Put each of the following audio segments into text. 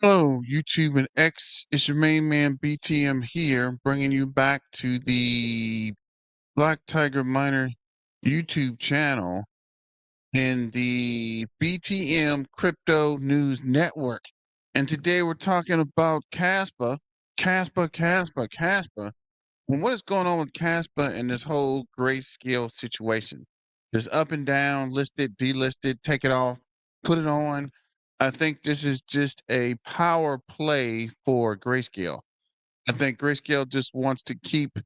Hello, YouTube and X. It's your main man BTM here, bringing you back to the Black Tiger Miner YouTube channel and the BTM Crypto News Network. And today we're talking about Kaspa, Kaspa. And what is going on with Kaspa and this whole grayscale situation? There's up and down, listed, delisted, take it off, put it on. I think this is just a power play for Grayscale. I think Grayscale just wants to keep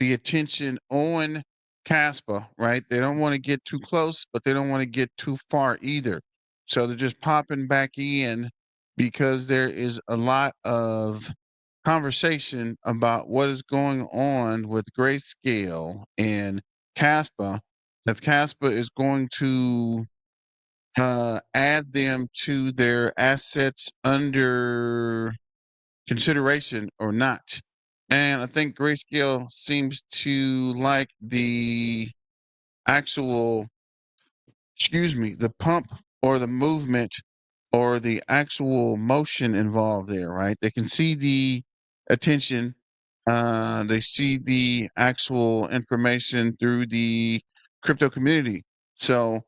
the attention on Kaspa, right? They don't want to get too close, but they don't want to get too far either. So they're just popping back in because there is a lot of conversation about what is going on with Grayscale and Kaspa. If Kaspa is going to add them to their assets under consideration or not. And I think Grayscale seems to like the actual, the pump or the movement or the actual motion involved there, right? They can see the attention, they see the actual information through the crypto community. So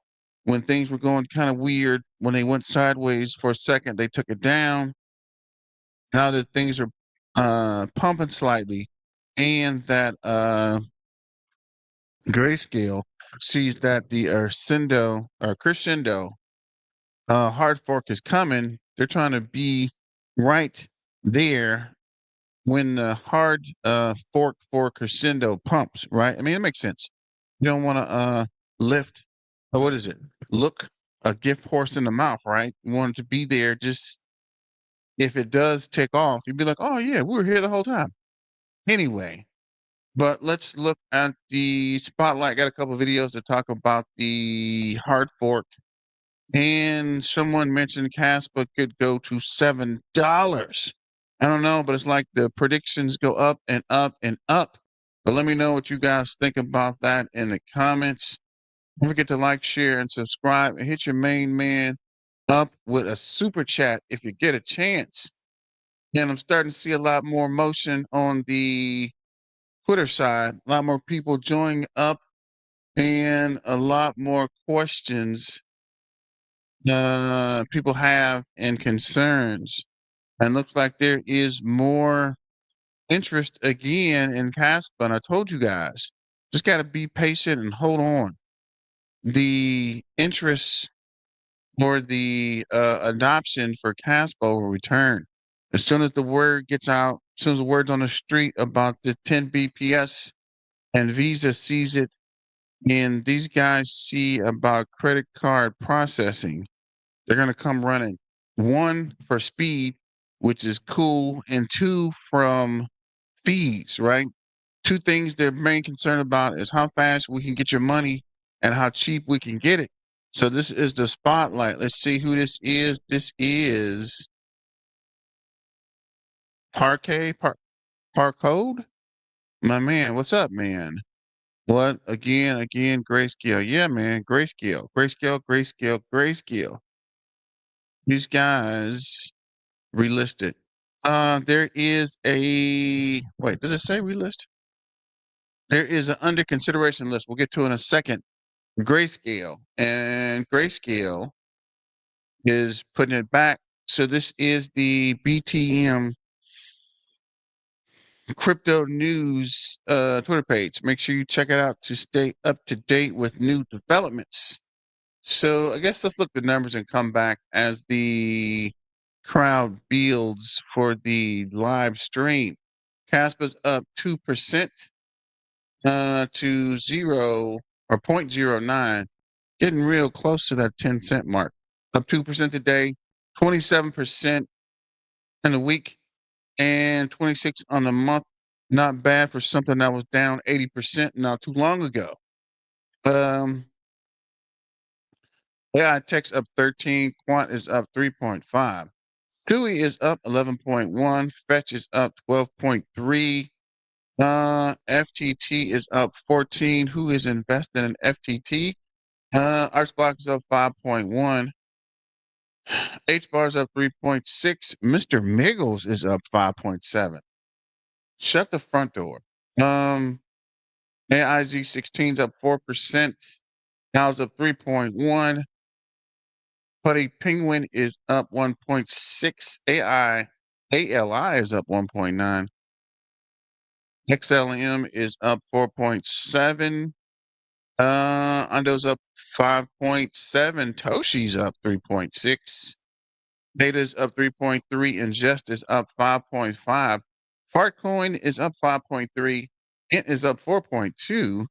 when things were going kind of weird, when they went sideways for a second, they took it down. Now that things are pumping slightly, and that Grayscale sees that the Crescendo or Crescendo hard fork is coming, they're trying to be right there when the hard fork for Crescendo pumps, right? I mean, it makes sense. You don't want to lift, what is it? Look a gift horse in the mouth, right? You want it to be there just if it does take off, you'd be like, oh, yeah, we were here the whole time. Anyway, but let's look at the spotlight. Got a couple videos to talk about the hard fork. And someone mentioned Caspa could go to $7. I don't know, but it's like the predictions go up and up and up. But let me know what you guys think about that in the comments. Don't forget to like, share, and subscribe, and hit your main man up with a super chat if you get a chance. And I'm starting to see a lot more motion on the Twitter side, a lot more people joining up, and a lot more questions people have and concerns. And looks like there is more interest again in Caspa. And I told you guys, just got to be patient and hold on. The interest or the adoption for Caspa will return. As soon as the word gets out, as soon as the word's on the street about the 10 BPS and Visa sees it, and these guys see about credit card processing, they're going to come running. One, for speed, which is cool, and two, from fees, right? Two things they're main concerned about is how fast we can get your money and how cheap we can get it. So this is the spotlight. Let's see who this is. This is Parquet, Parcode. My man, what's up, man? What? Again, Grayscale. Yeah, man, Grayscale. These guys relisted. There is a, wait, does it say relist? There is an under consideration list. We'll get to in a second. Grayscale. And Grayscale is putting it back. So this is the BTM Crypto News Twitter page. Make sure you check it out to stay up to date with new developments. So I guess let's look at the numbers and come back as the crowd builds for the live stream. Caspa's up 2% to 0 or 0.09, getting real close to that 10-cent mark. Up 2% today, 27% in the week, and 26 on the month. Not bad for something that was down 80% not too long ago. AI Tech's up 13, Quant is up 3.5. TUI is up 11.1, Fetch is up 12.3, FTT is up 14. Who is invested in FTT? Archblock is up 5.1. H bar is up 3.6. Mr. Miggles is up 5.7. Shut the front door. AIZ 16 is up 4%. Now's up 3.1. Putty Penguin is up 1.6. ALI is up 1.9. XLM is up 4.7. Undo's up 5.7. Toshi's up 3.6. Data's up 3.3. Ingest is up 5.5. Fartcoin is up 5.3. Int is up 4.2.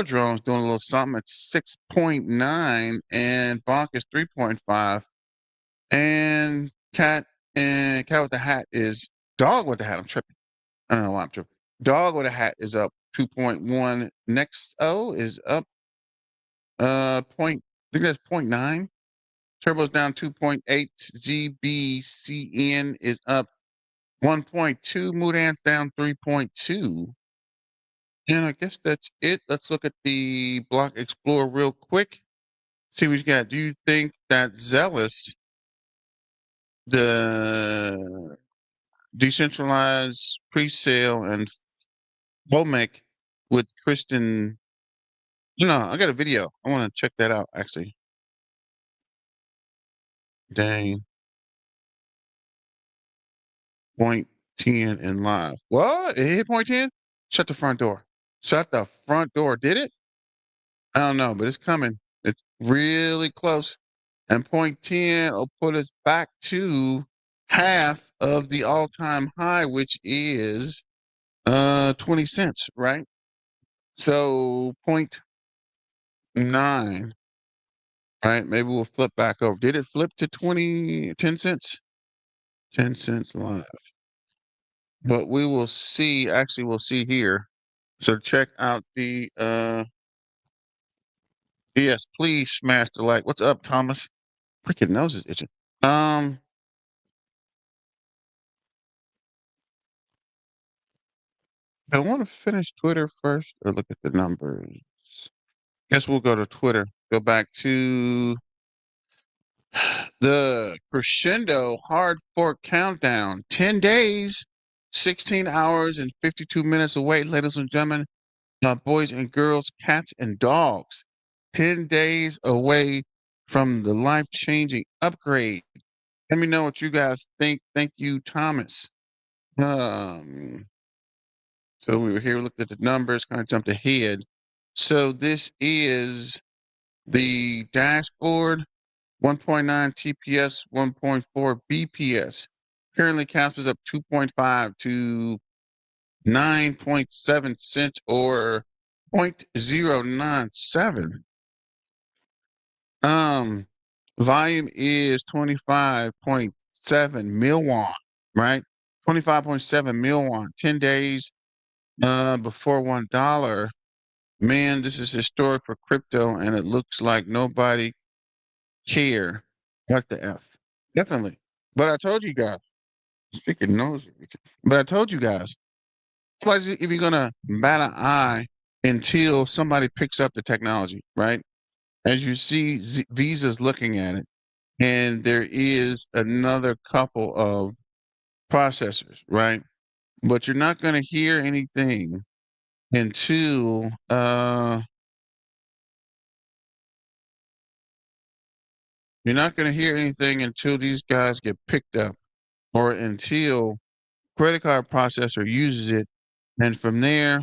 Drone's doing a little something at 6.9. And Bonk is 3.5. And Cat with the Hat is Dog with the Hat. I'm tripping. I don't know why I'm tripping. Dog with a Hat is up 2.1. Next O is up point. I think that's 0.9. Turbo's down 2.8. ZBCN is up 1.2. Moodant's down 3.2. And I guess that's it. Let's look at the Block Explorer real quick. See what you got. Do you think that Zealous, the decentralized pre-sale, and Womack with Kristen? No, I got a video. I want to check that out actually. Dang. 0.10 in live. What? It hit 0.10? Shut the front door. Shut the front door. Did it? I don't know, but it's coming. It's really close. And 0.10 will put us back to half of the all-time high, which is 20 cents, right? So 0.9, right? Maybe we'll flip back over. Did it flip to 10 cents? 10 cents live. But we will see, actually we'll see here. So check out the yes, please smash the like. What's up, Thomas? Freaking nose is itching. I want to finish Twitter first or look at the numbers. Guess we'll go to Twitter. Go back to the crescendo hard fork countdown. 10 days, 16 hours, and 52 minutes away, ladies and gentlemen, boys and girls, cats and dogs. 10 days away from the life-changing upgrade. Let me know what you guys think. Thank you, Thomas. Um, so we were here, looked at the numbers, kind of jumped ahead. So this is the dashboard, 1.9 TPS, 1.4 BPS. Currently, Kaspa's up 2.5 to 9.7 cents or 0.097. Volume is 25.7 milliwon, right? 25.7 milliwon, 10 days before $1. Man, this is historic for crypto, and it looks like nobody care. What the F? Definitely. But I told you guys, speaking nose, but I told you guys, nobody's even gonna bat an eye until somebody picks up the technology, right? As you see, Visa's looking at it, and there is another couple of processors, right? But you're not gonna hear anything until you're not gonna hear anything until these guys get picked up or until credit card processor uses it, and from there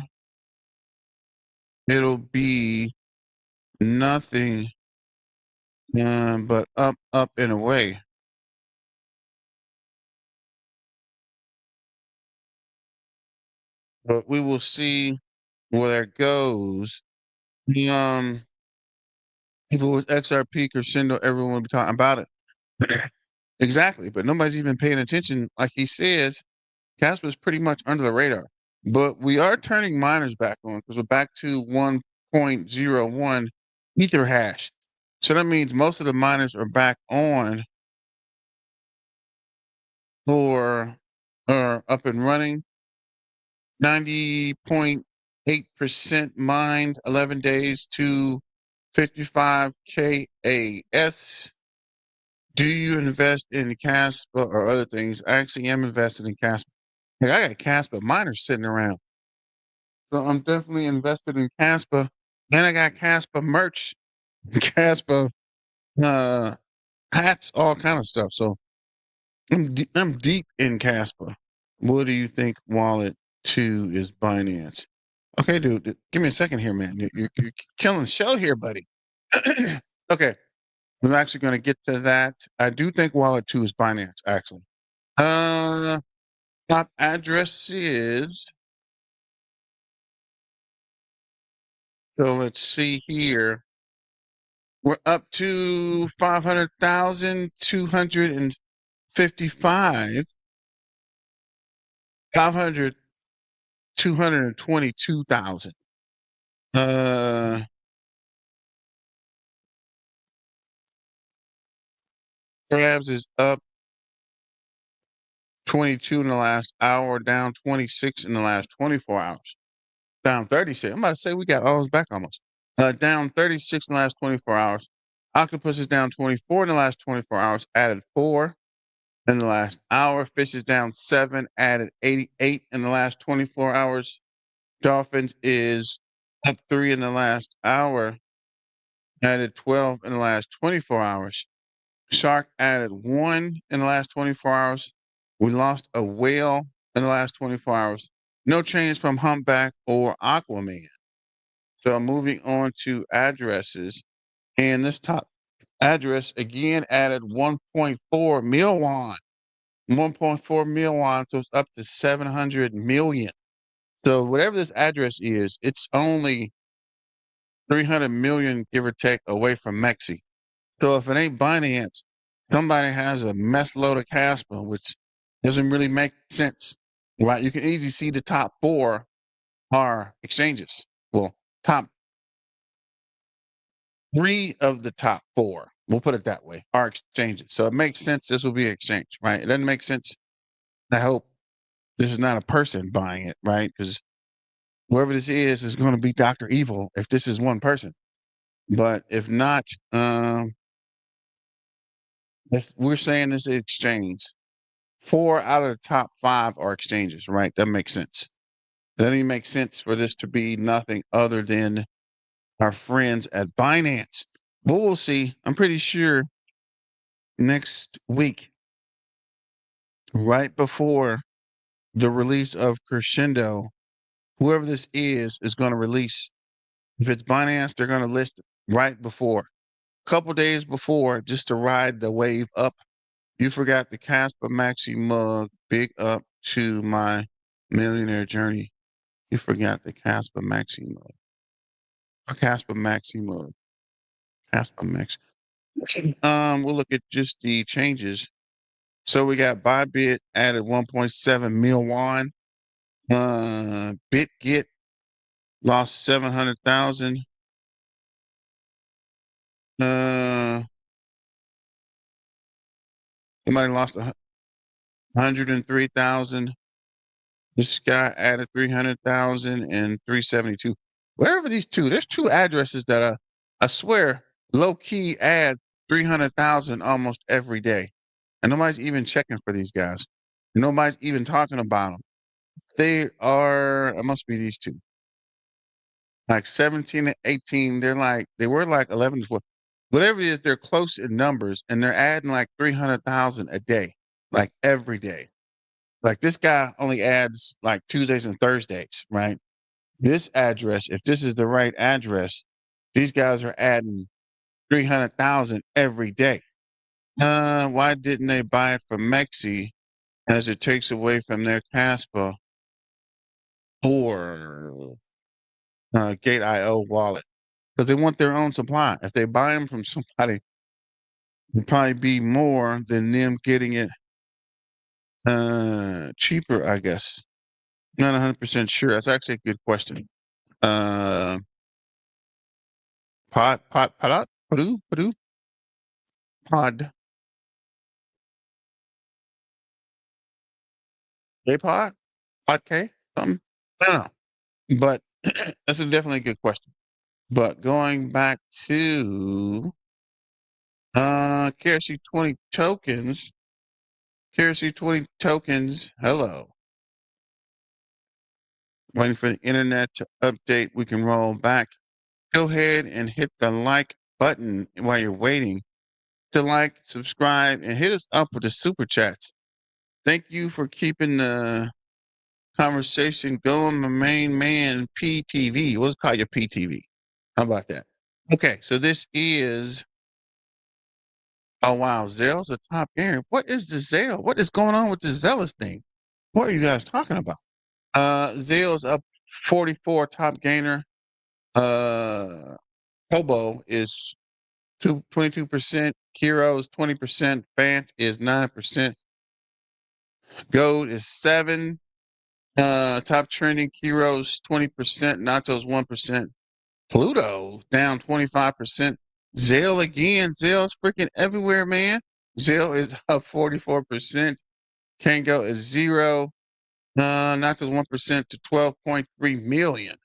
it'll be nothing but up, up and away. But we will see where that goes. Um, if it was XRP crescendo, everyone would be talking about it. Exactly, but nobody's even paying attention. Like he says, Casper's pretty much under the radar. But we are turning miners back on because we're back to 1.01 Ether hash. So that means most of the miners are back on or are up and running. 90.8% mined, 11 days to 55 KAS. Do you invest in Kaspa or other things? I actually am invested in Kaspa. Like, I got Kaspa. Mine are sitting around. So I'm definitely invested in Kaspa. Then I got Kaspa merch, Kaspa uh, hats, all kind of stuff. So I'm deep in Kaspa. What do you think Wallet 2 is Binance? Okay, dude, give me a second here, man. You're killing the show here, buddy. Okay, I'm actually going to get to that. I do think Wallet 2 is Binance, actually. Uh, top address is, so let's see here. We're up to 500,255, 500, 222,000. Uh, Grabs is up 22 in the last hour, down 26 in the last 24 hours, down 36. I'm about to say we got all those back almost. Down 36 in the last 24 hours. Octopus is down 24 in the last 24 hours, added 4 in the last hour. Fish is down 7, added 88 in the last 24 hours. Dolphins is up 3 in the last hour, added 12 in the last 24 hours. Shark added 1 in the last 24 hours. We lost a whale in the last 24 hours. No change from Humpback or Aquaman. So moving on to addresses. And this top address again added 1.4 million. 1.4 million, so it's up to 700 million. So whatever this address is, it's only 300 million, give or take, away from Mexi. So if it ain't Binance, somebody has a mess load of Caspa, which doesn't really make sense, right? You can easily see the top 4 are exchanges. Well, top 3 of the top 4, we'll put it that way, are exchanges. So it makes sense this will be an exchange, right? It doesn't make sense. I hope this is not a person buying it, right? Because whoever this is going to be Dr. Evil if this is one person. But if not, if we're saying this is exchange, 4 out of the top 5 are exchanges, right? That makes sense. That doesn't even make sense for this to be nothing other than our friends at Binance. But we'll see. I'm pretty sure next week, right before the release of Crescendo, whoever this is going to release. If it's Binance, they're going to list it right before, a couple days before, just to ride the wave up. You forgot the Caspa Maxi mug. Big up to my millionaire journey. You forgot the Caspa Maxi mug. A Caspa Maxi mug. Caspa Maxi. We'll look at just the changes. So we got Bybit added 1.7 mil won. BitGet lost 700,000. Uh, Somebody lost 103,000. This guy added 300,000 and 372. Whatever these two, there's 2 addresses that I swear low key add 300,000 almost every day. And nobody's even checking for these guys. Nobody's even talking about them. They are, it must be these 2, like 17 and 18. They were like 11 to 12. Whatever it is, they're close in numbers and they're adding like 300,000 a day, like every day. Like this guy only adds like Tuesdays and Thursdays, right? This address, if this is the right address, these guys are adding 300,000 every day. Why didn't they buy it from Mexi as it takes away from their Caspa or Gate.io wallet? Because they want their own supply. If they buy them from somebody, it'd probably be more than them getting it cheaper, I guess. Not 100% sure. That's actually a good question. Uh, pod, J-pod, pod K, something. I don't know, but that's definitely a good question. But going back to KRC20 tokens. KRC20 tokens. Hello. Waiting for the internet to update. We can roll back. Go ahead and hit the like button while you're waiting. To like, subscribe, and hit us up with the super chats. Thank you for keeping the conversation going, my main man, PTV. Let's call you PTV. How about that? Okay, so this is, oh wow, Zell's a top gainer. What is the Zell? What is going on with the Zealous thing? What are you guys talking about? Zell's up 44, top gainer. Hobo is 22%. Kiro is 20%. Fant is 9%. Gold is 7. Top trending Kiro's 20%, Nacho's 1%. Pluto down 25%. Zelle again. Zelle's freaking everywhere, man. Zelle is up 44%. Kango is 0. Nacho's 1% to 12.3 million.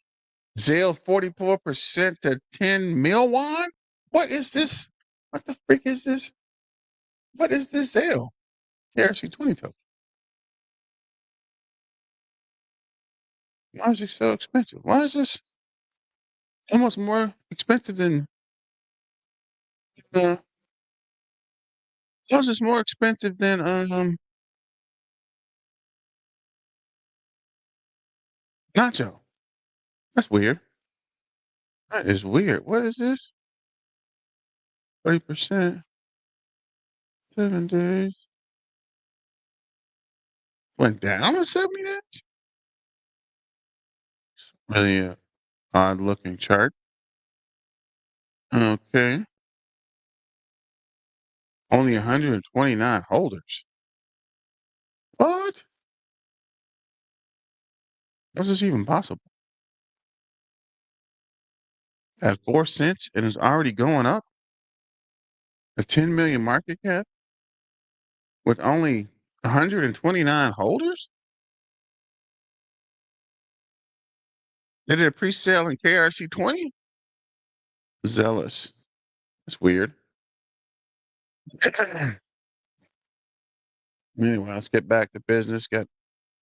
Zelle 44% to 10 mil won? What is this? What the freak is this? What is this Zelle? KRC20 token. Why is it so expensive? Why is this almost more expensive than uh how is this more expensive than Nacho? That's weird. That is weird. What is this? 30%, 7 days. Went down in 70 days? Really odd looking chart. Okay. Only 129 holders. What? How's this even possible? At 4 cents and is already going up? A 10 million market cap with only 129 holders? They did a pre-sale in KRC20? Zealous. That's weird. Anyway, let's get back to business. Got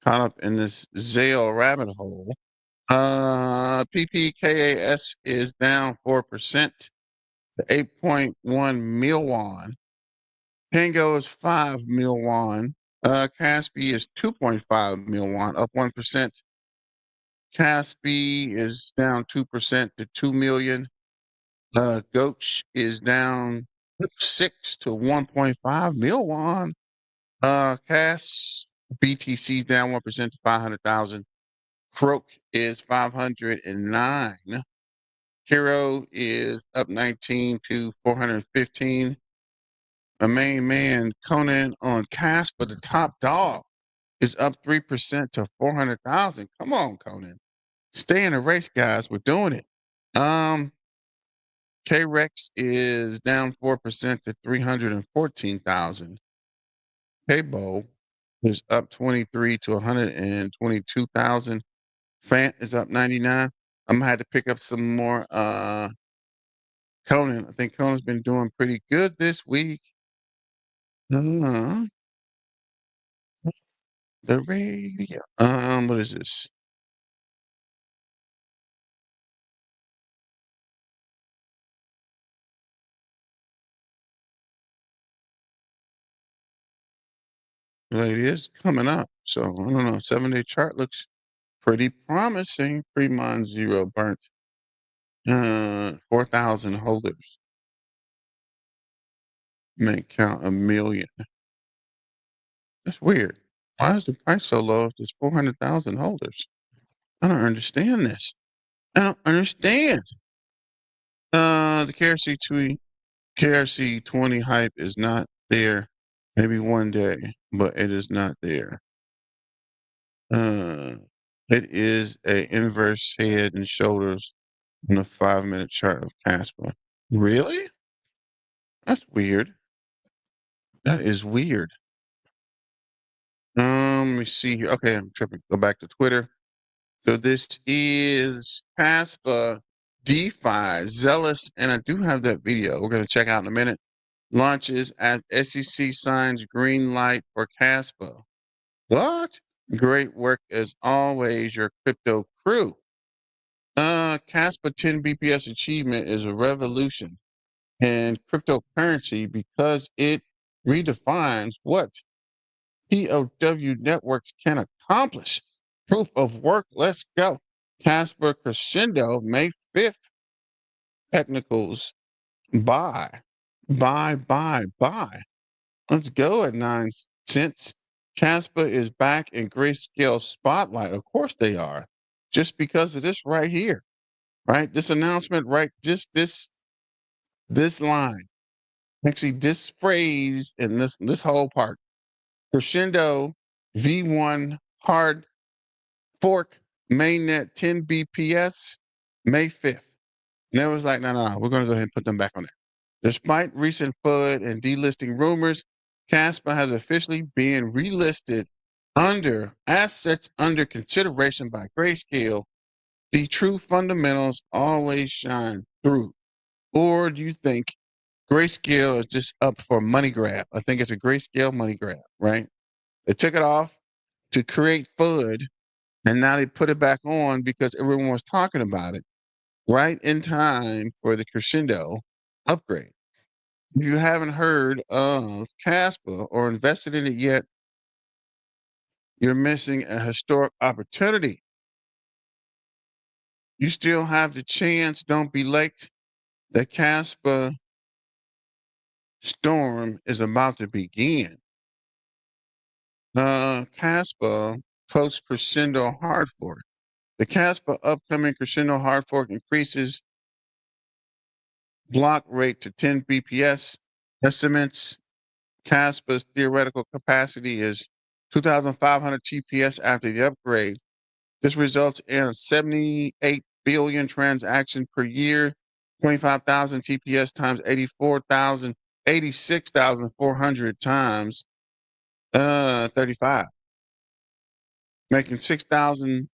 caught up in this Zale rabbit hole. PPKAS is down 4% to 8.1 mil won. Tango is 5 mil won. Kaspi is 2.5 mil won, up 1%. Kaspi is down 2% to 2 million. Goach is down 6 to 1.5 mil won. Cash BTC is down 1% to 500,000. Croak is 509. Hero is up 19 to 415. My main man, Conan on Kaspa, the top dog, is up 3% to 400,000. Come on, Conan. Stay in the race, guys. We're doing it. K-Rex is down 4% to 314,000. K-Bo is up 23 to 122,000. Fant is up 99. I'm gonna have to pick up some more Conan. I think Conan's been doing pretty good this week. Uh, the radio. What is this? Well, it is coming up. So I don't know. 7-day chart looks pretty promising. Fremont zero burnt. 4,000 holders. May count a million. That's weird. Why is the price so low if there's 400,000 holders? I don't understand this. I don't understand. The KRC20 hype is not there. Maybe one day, but it is not there. Uh, it is a inverse head and shoulders on a 5-minute chart of Kaspa. Really? That's weird. That is weird. Let me see here. Okay, I'm tripping. Go back to Twitter. So this is Kaspa DeFi Zealous, and I do have that video we're going to check out in a minute. launches as SEC signs green light for Kaspa. What? Great work as always, your crypto crew. Kaspa 10 BPS achievement is a revolution in cryptocurrency because it redefines what POW networks can accomplish. Proof of work. Let's go. Casper Crescendo, May 5th. Technicals. Buy. Buy. Let's go at 9 cents. Casper is back in Grayscale Spotlight. Of course they are. Just because of this right here. Right? This announcement, right? Just this line. Actually, this phrase and this whole part. Crescendo V1 hard fork mainnet 10 BPS May 5th. And it was like, no, we're going to go ahead and put them back on there. Despite recent FUD and delisting rumors, Kaspa has officially been relisted under assets under consideration by Grayscale. The true fundamentals always shine through. Or do you think Grayscale is just up for money grab? I think it's a Grayscale money grab, right? They took it off to create FUD, and now they put it back on because everyone was talking about it right in time for the Crescendo upgrade. If you haven't heard of Caspa or invested in it yet, you're missing a historic opportunity. You still have the chance. Don't be late. The Caspa storm is about to begin. Caspa post Crescendo hard fork. The Caspa upcoming Crescendo hard fork increases block rate to 10 BPS. Estimates Caspa's theoretical capacity is 2,500 TPS after the upgrade. This results in 78 billion transactions per year, 25,000 TPS times 84,000, 86,400 times 35, making 6,000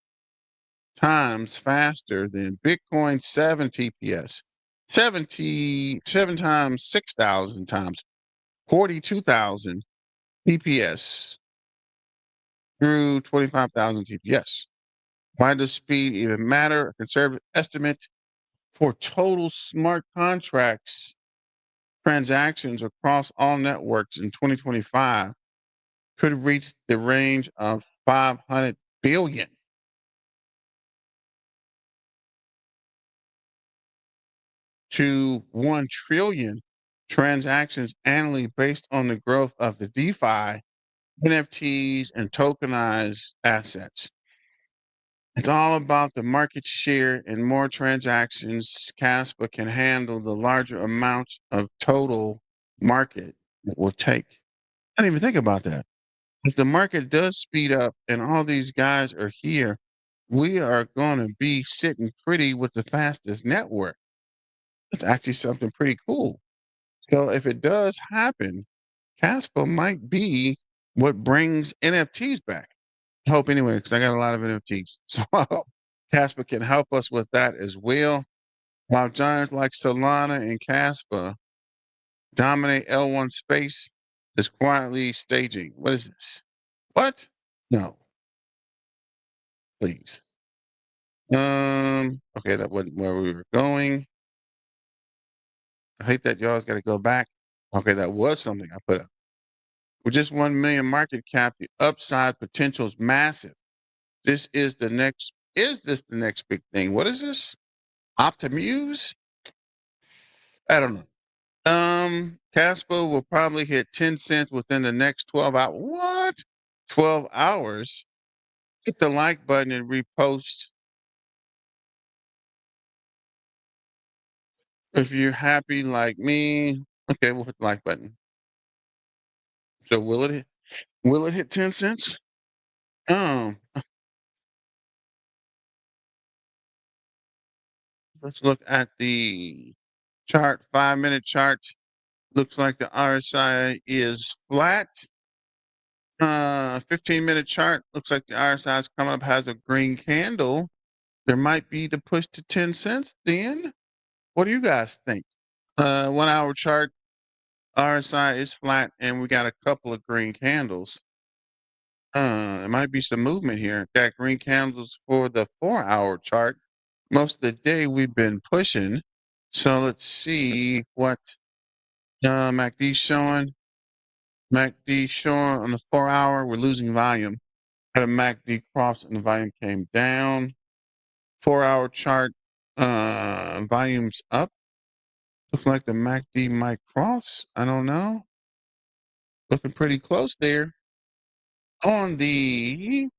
times faster than Bitcoin 7 TPS. 77 times 6,000 times 42,000 TPS through 25,000 TPS. Why does speed even matter? A conservative estimate for total smart contracts transactions across all networks in 2025 could reach the range of 500 billion to 1 trillion transactions annually based on the growth of the DeFi, NFTs, and tokenized assets. It's all about the market share and more transactions. Caspa can handle the larger amount of total market it will take. I didn't even think about that. If the market does speed up and all these guys are here, we are going to be sitting pretty with the fastest network. It's actually something pretty cool. So if it does happen, Caspa might be what brings NFTs back. I hope anyway, because I got a lot of NFTs. So Caspa can help us with that as well. While giants like Solana and Caspa dominate L1 space, is quietly staging. What is this? What? No, please. Okay, that wasn't where we were going. I hate that y'all's got to go back. Okay, that was something I put up. With just 1 million market cap, the upside potential is massive. Is this the next big thing? What is this? Optimuse? I don't know. Caspo will probably hit 10 cents within the next 12 hours. What? 12 hours? Hit the like button and repost if you're happy like me. Okay, we'll hit the like button. So will it hit 10 cents? Um, let's look at the chart, 5-minute chart. Looks like the RSI is flat. 15-minute chart. Looks like the RSI is coming up, has a green candle. There might be the push to 10 cents then. What do you guys think? 1 hour chart. RSI is flat, and we got a couple of green candles. It might be some movement here. Got green candles for the 4-hour chart. Most of the day we've been pushing. So let's see what MACD showing. MACD showing on the 4-hour. We're losing volume. Had a MACD cross and the volume came down. 4-hour chart, volume's up. Looks like the MACD might cross. I don't know. Looking pretty close there. On the,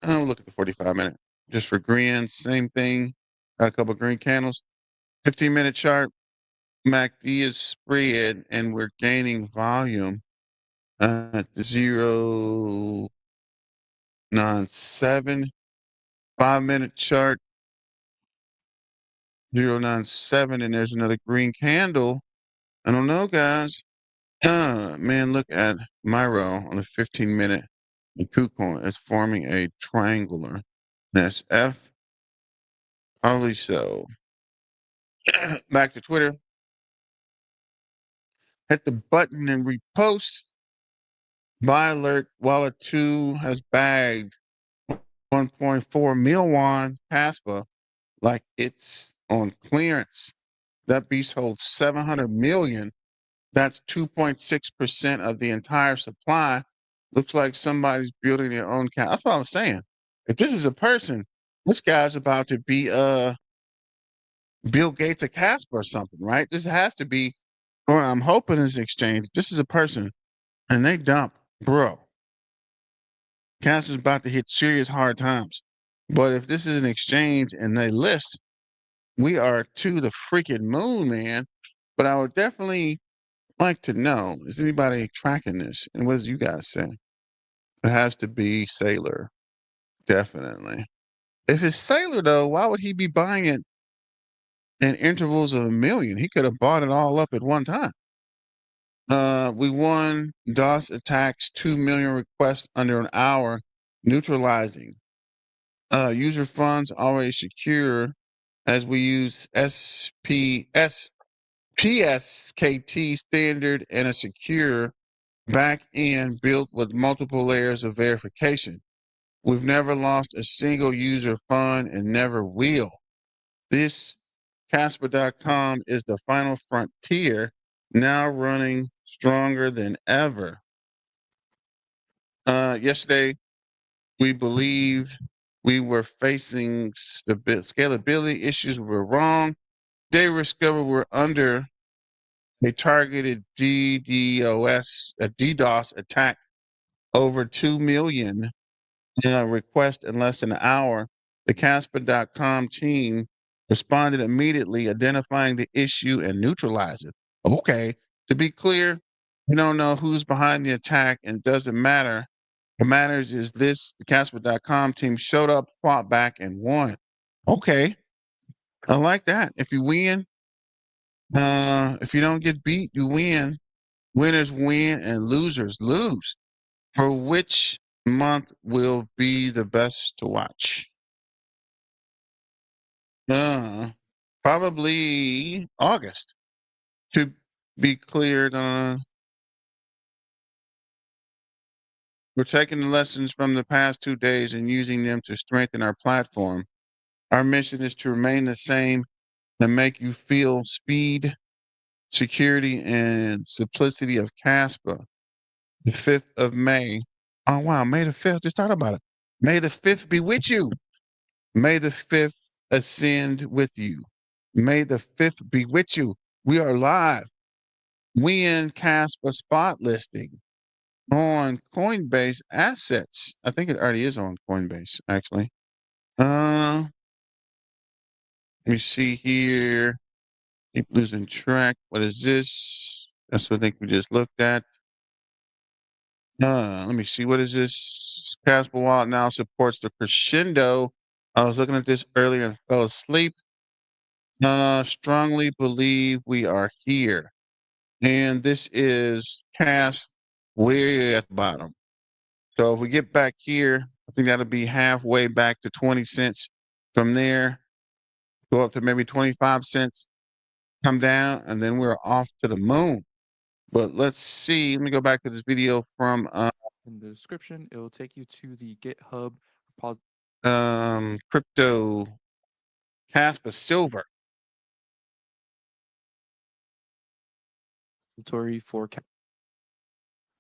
look at the 45-minute. Just for green, same thing. Got a couple green candles. 15-minute chart. MACD is spread, and we're gaining volume at 0.97. 5-minute chart, 0.97, and there's another green candle. I don't know, guys. Man, look at Myro on the 15-minute. The KuCoin is forming a triangular. That's F. Probably so. Back to Twitter. Hit the button and repost. Buy alert. Wallet 2 has bagged 1.4 mil won Kaspa like it's on clearance. That beast holds 700 million. That's 2.6% of the entire supply. Looks like somebody's building their own cat. That's what I'm saying. If this is a person, this guy's about to be Bill Gates of Casper or something, right? This has to be, or I'm hoping this exchange. This is a person, and they dump, bro. Casper's about to hit serious hard times. But if this is an exchange and they list, we are to the freaking moon, man. But I would definitely like to know, is anybody tracking this? And what does you guys say? It has to be Sailor, definitely. If it's Sailor, though, why would he be buying it in intervals of a million? He could have bought it all up at one time. We won DOS attacks, 2 million requests under an hour, neutralizing. User funds always secure as we use PSKT standard and a secure back end built with multiple layers of verification. We've never lost a single user fund and never will. This Kaspa.com is the final frontier, now running stronger than ever. Yesterday, we believed we were facing scalability issues. We were wrong. They discovered we're under a targeted DDoS attack, over 2 million requests in less than an hour. The Kaspa.com team responded immediately, identifying the issue and neutralized it. Okay, to be clear, we don't know who's behind the attack and it doesn't matter. What matters is this, the Kaspa.com team showed up, fought back, and won. Okay, I like that. If you win, if you don't get beat, you win. Winners win and losers lose. For which month will be the best to watch? Uh, Probably August. To be cleared, we're taking the lessons from the past 2 days and using them to strengthen our platform. Our mission is to remain the same and make you feel speed, security, and simplicity of Caspa. The 5th of May. Oh, wow. May the 5th. Just thought about it. May the 5th be with you. May the 5th ascend with you. May the 5th be with you. We are live. We in Caspa spot listing on Coinbase assets. I think it already is on Coinbase, actually. Let me see here. Keep losing track. What is this? That's what I think we just looked at. Let me see. What is this? Casper Wallet now supports the crescendo. I was looking at this earlier and fell asleep. Strongly believe we are here. And this is cast way at the bottom. So if we get back here, I think that'll be halfway back to 20 cents. From there, go up to maybe 25 cents, come down, and then we're off to the moon. But let's see. Let me go back to this video from In the description, it will take you to the GitHub crypto Kaspa Silver. repository for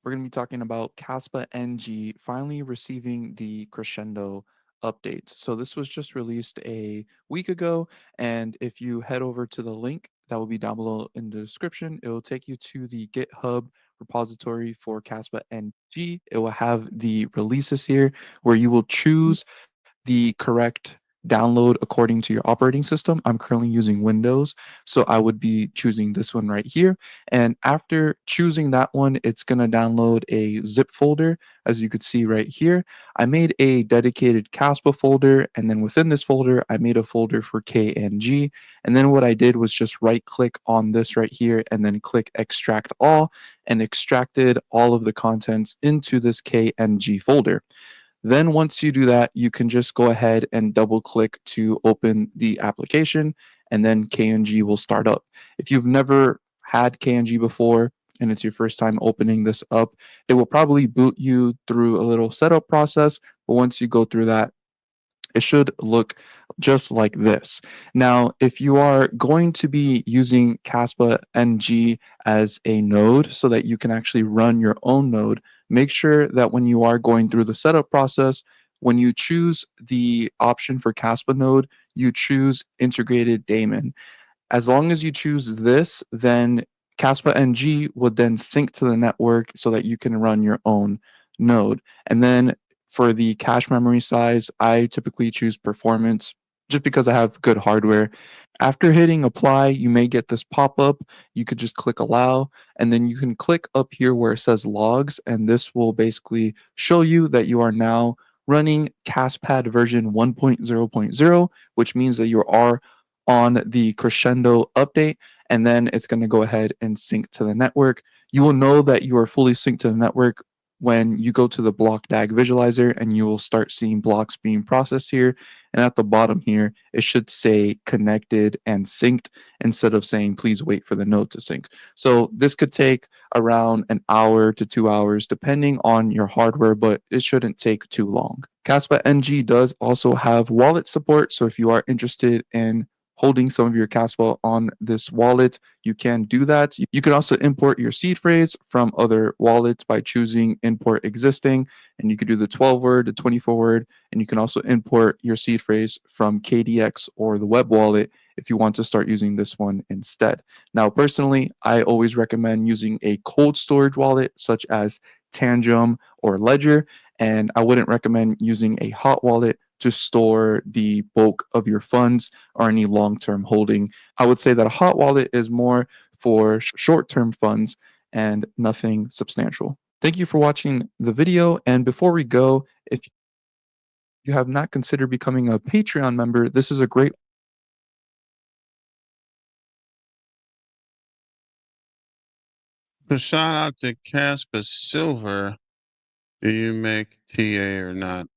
we're going to be talking about Kaspa NG finally receiving the Crescendo update. So this was just released a week ago, and if you head over to the link that will be down below in the description, it will take you to the GitHub repository for Kaspa NG. It will have the releases here where you will choose the correct download according to your operating system. I'm currently using Windows, so I would be choosing this one right here. And after choosing that one, it's going to download a zip folder, as you could see right here. I made a dedicated Caspa folder, and then within this folder, I made a folder for KNG. And then what I did was just right click on this right here and then click extract all and extracted all of the contents into this KNG folder. Then once you do that, you can just go ahead and double click to open the application and then KNG will start up. If you've never had KNG before and it's your first time opening this up, it will probably boot you through a little setup process. But once you go through that, it should look just like this. Now, if you are going to be using Caspa NG as a node so that you can actually run your own node, make sure that when you are going through the setup process, when you choose the option for Caspa node, you choose integrated daemon. As long as you choose this, then Caspa NG would then sync to the network so that you can run your own node. And then for the cache memory size, I typically choose performance just because I have good hardware. After hitting apply, you may get this pop up. You could just click allow, and then you can click up here where it says logs, and this will basically show you that you are now running CastPad version 1.0.0, which means that you are on the Crescendo update, and then it's going to go ahead and sync to the network. You will know that you are fully synced to the network when you go to the block DAG visualizer and you will start seeing blocks being processed here. And at the bottom here, it should say connected and synced instead of saying please wait for the node to sync. So this could take around an hour to 2 hours depending on your hardware, but it shouldn't take too long. Caspa NG does also have wallet support. So if you are interested in holding some of your Caspa on this wallet, you can do that. You can also import your seed phrase from other wallets by choosing import existing, and you can do the 12 word, the 24 word, and you can also import your seed phrase from KDX or the web wallet if you want to start using this one instead. Now, personally, I always recommend using a cold storage wallet such as Tangem or Ledger, and I wouldn't recommend using a hot wallet to store the bulk of your funds or any long term holding. I would say that a hot wallet is more for short term funds and nothing substantial. Thank you for watching the video. And before we go, if you have not considered becoming a Patreon member, this is a great So shout out to Kaspa Silver. Do you make TA or not?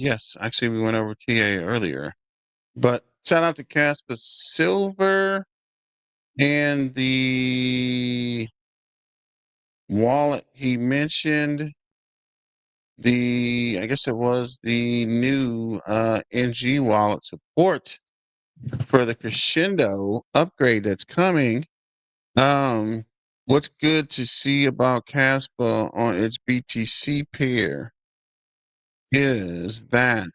Yes. Actually, we went over TA earlier. But shout out to Kaspa Silver and the wallet he mentioned. I guess it was the new NG wallet support for the Crescendo upgrade that's coming. Um, what's good to see about Caspa on its BTC pair is that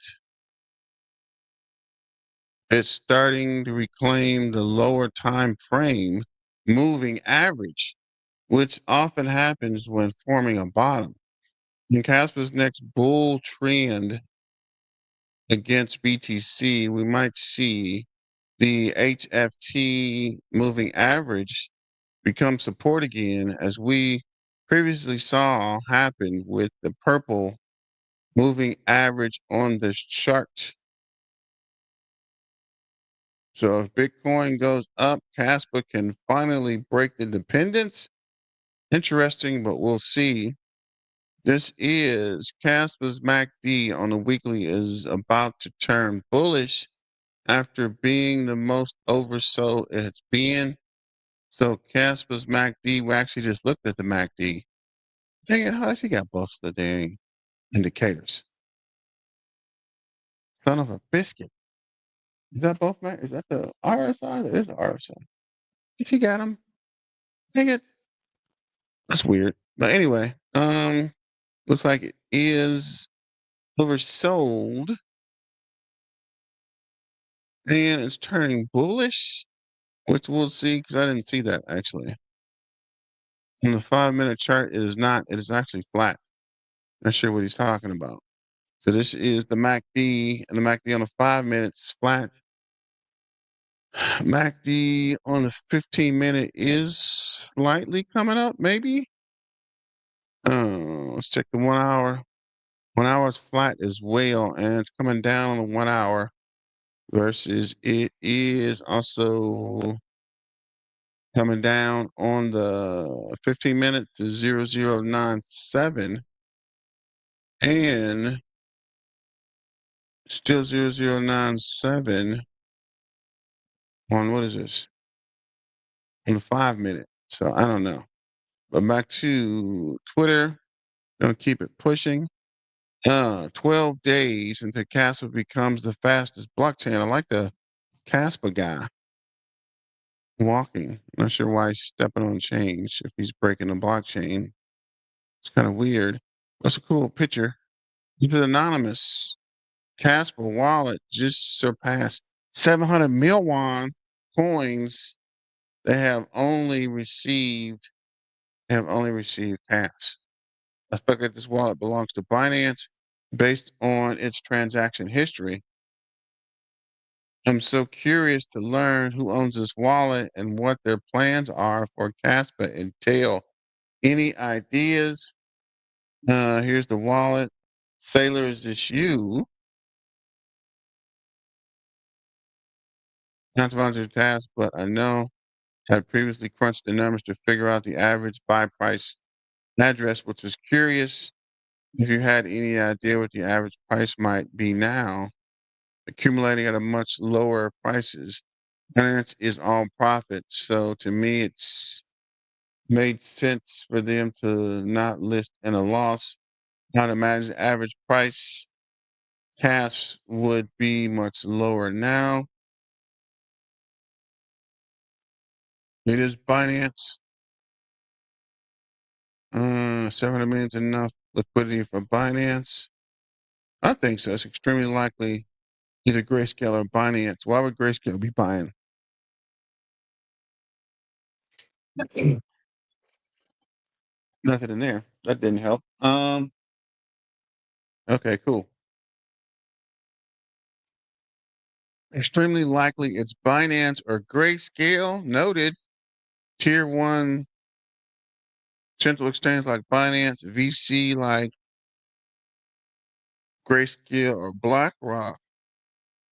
it's starting to reclaim the lower time frame moving average, which often happens when forming a bottom. In Caspa's next bull trend against BTC, we might see the HFT moving average become support again, as we previously saw happen with the purple moving average on this chart. So if Bitcoin goes up, Caspa can finally break the dependence. Interesting, but we'll see. This is Caspa's MACD on the weekly is about to turn bullish after being the most oversold it's been So Caspa's MACD, we actually just looked at the MACD. Dang it, how's he got both the dang indicators? Son of a biscuit. Is that both Mac? Is that the RSI? That is the RSI. Yes, he got him. Dang it. That's weird. But anyway, looks like it is oversold and it's turning bullish, which we'll see because I didn't see that actually. On the 5 minute chart, it is not, it is actually flat. Not sure what he's talking about. So this is the MACD, and the MACD on the 5 minutes flat. MACD on the 15 minute is slightly coming up, maybe. Let's check the 1 hour. 1 hour is flat as well, and it's coming down on the 1 hour versus it is also coming down on the 15 minute to 0097 and still 0097 on what is this? On the 5 minute. So I don't know. But back to Twitter, gonna keep it pushing. 12 days until Kaspa becomes the fastest blockchain. I like the Kaspa guy walking. Not sure why he's stepping on change if he's breaking the blockchain. It's kind of weird. That's a cool picture. This is anonymous. Kaspa wallet just surpassed 700 million coins. They have only received cash. I speculate this wallet belongs to Binance based on its transaction history. I'm so curious to learn who owns this wallet and what their plans are for Kaspa and Tail. Any ideas? Here's the wallet. Sailor, is this you? Not to volunteer task, but I know had previously crunched the numbers to figure out the average buy price address, which is curious if you had any idea what the average price might be now, accumulating at a much lower prices. Finance is all profit. So to me, it's made sense for them to not list in a loss. I'd imagine the average price cash would be much lower now. It is Binance. 700 million is enough liquidity for Binance. I think so. It's extremely likely either Grayscale or Binance. Why would Grayscale be buying? Nothing in there. That didn't help. Okay, cool. Extremely likely it's Binance or Grayscale. Noted. Tier one central exchange like Binance, VC like Grayscale or BlackRock.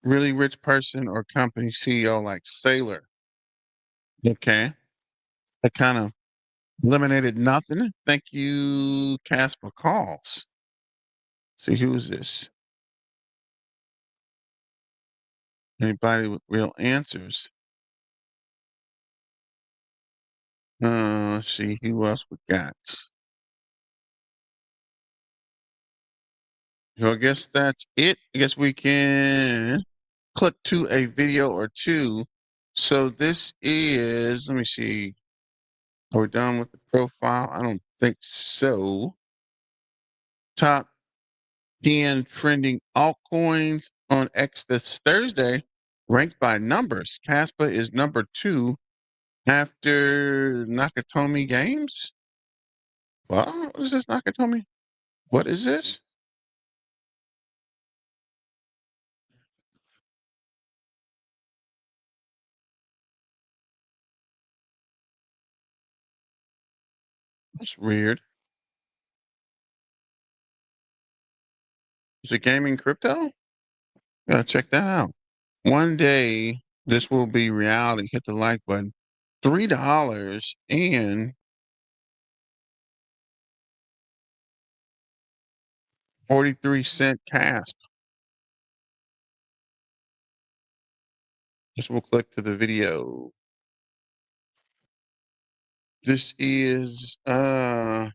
Really rich person or company CEO like Sailor. Okay. That kind of eliminated nothing. Thank you, Casper Calls. See, who is this? Anybody with real answers? Let's see who else we got. So I guess that's it. I guess we can click to a video or two. So this is, let me see. Are we done with the profile? I don't think so. Top 10 trending altcoins on X this Thursday, ranked by numbers. Kaspa is number 2 after Nakatomi Games. What is this Nakatomi? What is this? That's weird. Is it gaming crypto? Gotta check that out. One day this will be reality. Hit the like button. $3 and 43-cent Casp. This will click to the video. This is talking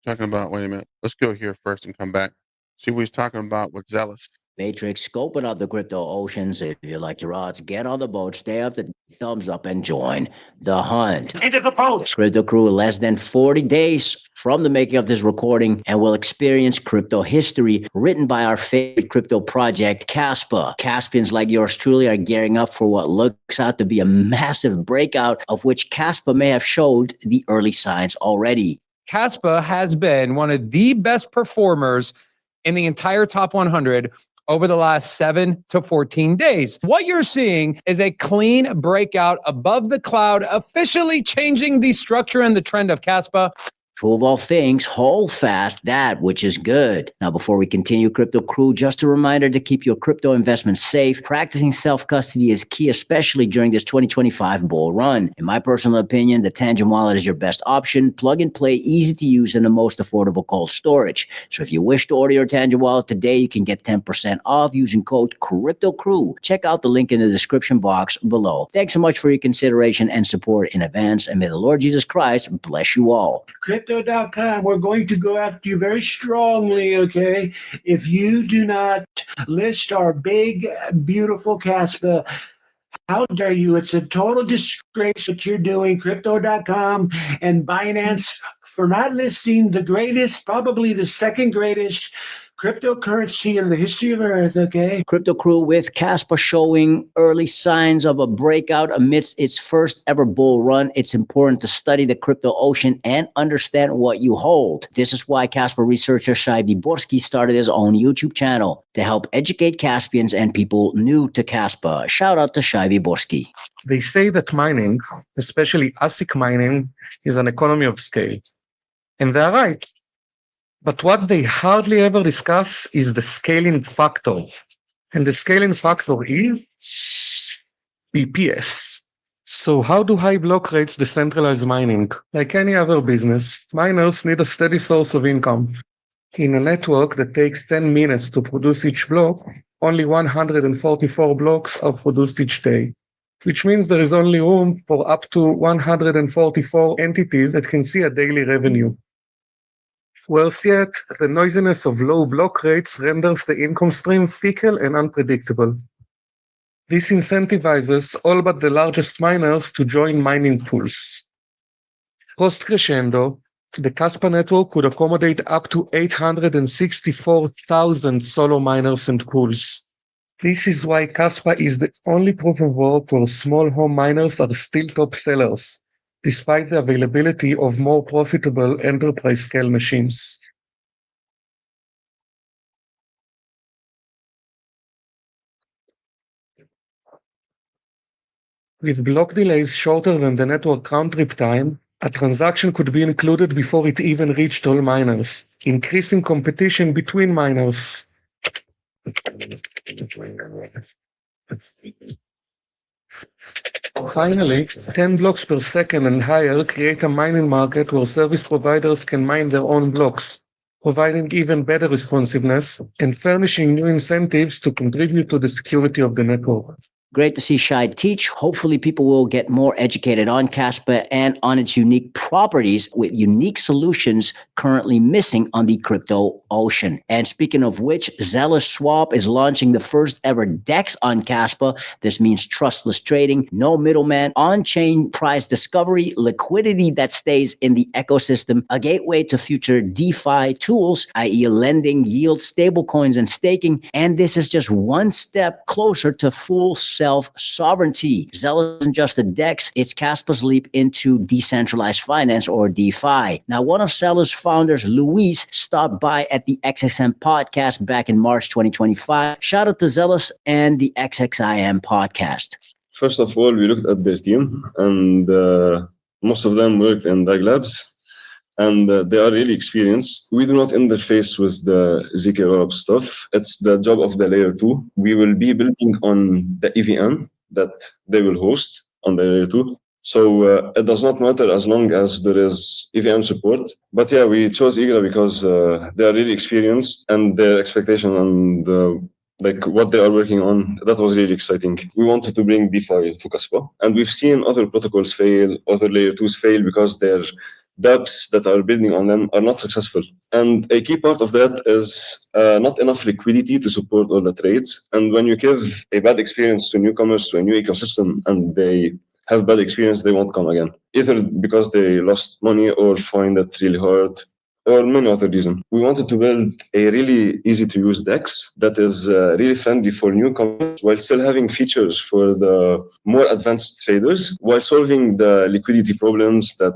about. Wait a minute. Let's go here first and come back. See what he's talking about with Zealous. Matrix, scoping out the crypto oceans. If you like your odds, get on the boat, stay up the thumbs up, and join the hunt. Into the boat! Crypto crew, less than 40 days from the making of this recording, and we'll experience crypto history written by our favorite crypto project, Kaspa. Caspians like yours truly are gearing up for what looks out to be a massive breakout, of which Kaspa may have showed the early signs already. Kaspa has been one of the best performers in the entire top 100 over the last 7 to 14 days. What you're seeing is a clean breakout above the cloud, officially changing the structure and the trend of Kaspa. True of all things, hold fast that which is good. Now, before we continue, Crypto Crew, just a reminder to keep your crypto investments safe. Practicing self-custody is key, especially during this 2025 bull run. In my personal opinion, the Tangem wallet is your best option. Plug and play, easy to use, and the most affordable cold storage. So if you wish to order your Tangem wallet today, you can get 10% off using code Crypto Crew. Check out the link in the description box below. Thanks so much for your consideration and support in advance, and may the Lord Jesus Christ bless you all. Crypto.com, we're going to go after you very strongly, okay? If you do not list our big, beautiful Kaspa, how dare you? It's a total disgrace what you're doing, Crypto.com and Binance, for not listing the greatest, probably the second greatest cryptocurrency in the history of Earth, okay? Crypto Crew with Kaspa showing early signs of a breakout amidst its first ever bull run. It's important to study the crypto ocean and understand what you hold. This is why Kaspa researcher Shai Vyborski started his own YouTube channel to help educate Caspians and people new to Kaspa. Shout out to Shai Vyborski. They say that mining, especially ASIC mining, is an economy of scale. And they're right. But what they hardly ever discuss is the scaling factor. And the scaling factor is BPS. So how do high block rates decentralize mining? Like any other business, miners need a steady source of income. In a network that takes 10 minutes to produce each block, only 144 blocks are produced each day, which means there is only room for up to 144 entities that can see a daily revenue. Worse yet, the noisiness of low block rates renders the income stream fickle and unpredictable. This incentivizes all but the largest miners to join mining pools. Post-crescendo, the Kaspa network could accommodate up to 864,000 solo miners and pools. This is why Kaspa is the only proof of work where small home miners are still top sellers, despite the availability of more profitable enterprise-scale machines. With block delays shorter than the network round-trip time, a transaction could be included before it even reached all miners, increasing competition between miners. Finally, 10 blocks per second and higher create a mining market where service providers can mine their own blocks, providing even better responsiveness and furnishing new incentives to contribute to the security of the network. Great to see Shai teach. Hopefully people will get more educated on Kaspa and on its unique properties with unique solutions currently missing on the crypto ocean. And speaking of which, Zealous Swap is launching the first ever DEX on Kaspa. This means trustless trading, no middleman, on-chain price discovery, liquidity that stays in the ecosystem, a gateway to future DeFi tools, i.e. lending, yield, stablecoins, and staking. And this is just one step closer to full self-sovereignty. Zealous isn't just a DEX, it's Kaspa's leap into decentralized finance, or DeFi. Now, one of Zealous founders, Luis, stopped by at the XXM podcast back in March 2025. Shout out to Zealous and the XXIM podcast. First of all, we looked at their team, and most of them worked in DAG Labs, and they are really experienced. We do not interface with the ZK rollup stuff. It's the job of the layer 2. We will be building on the EVM that they will host on the layer 2. So it does not matter as long as there is EVM support. But yeah, we chose Igra because they are really experienced, and their expectation on the like what they are working on. That was really exciting. We wanted to bring DeFi to Kaspa, and we've seen other protocols fail, other layer 2s fail because their dApps that are building on them are not successful. And a key part of that is not enough liquidity to support all the trades. And when you give a bad experience to newcomers to a new ecosystem and they have bad experience, they won't come again, either because they lost money or find it really hard, or many other reasons. We wanted to build a really easy to use DEX that is really friendly for newcomers while still having features for the more advanced traders, while solving the liquidity problems that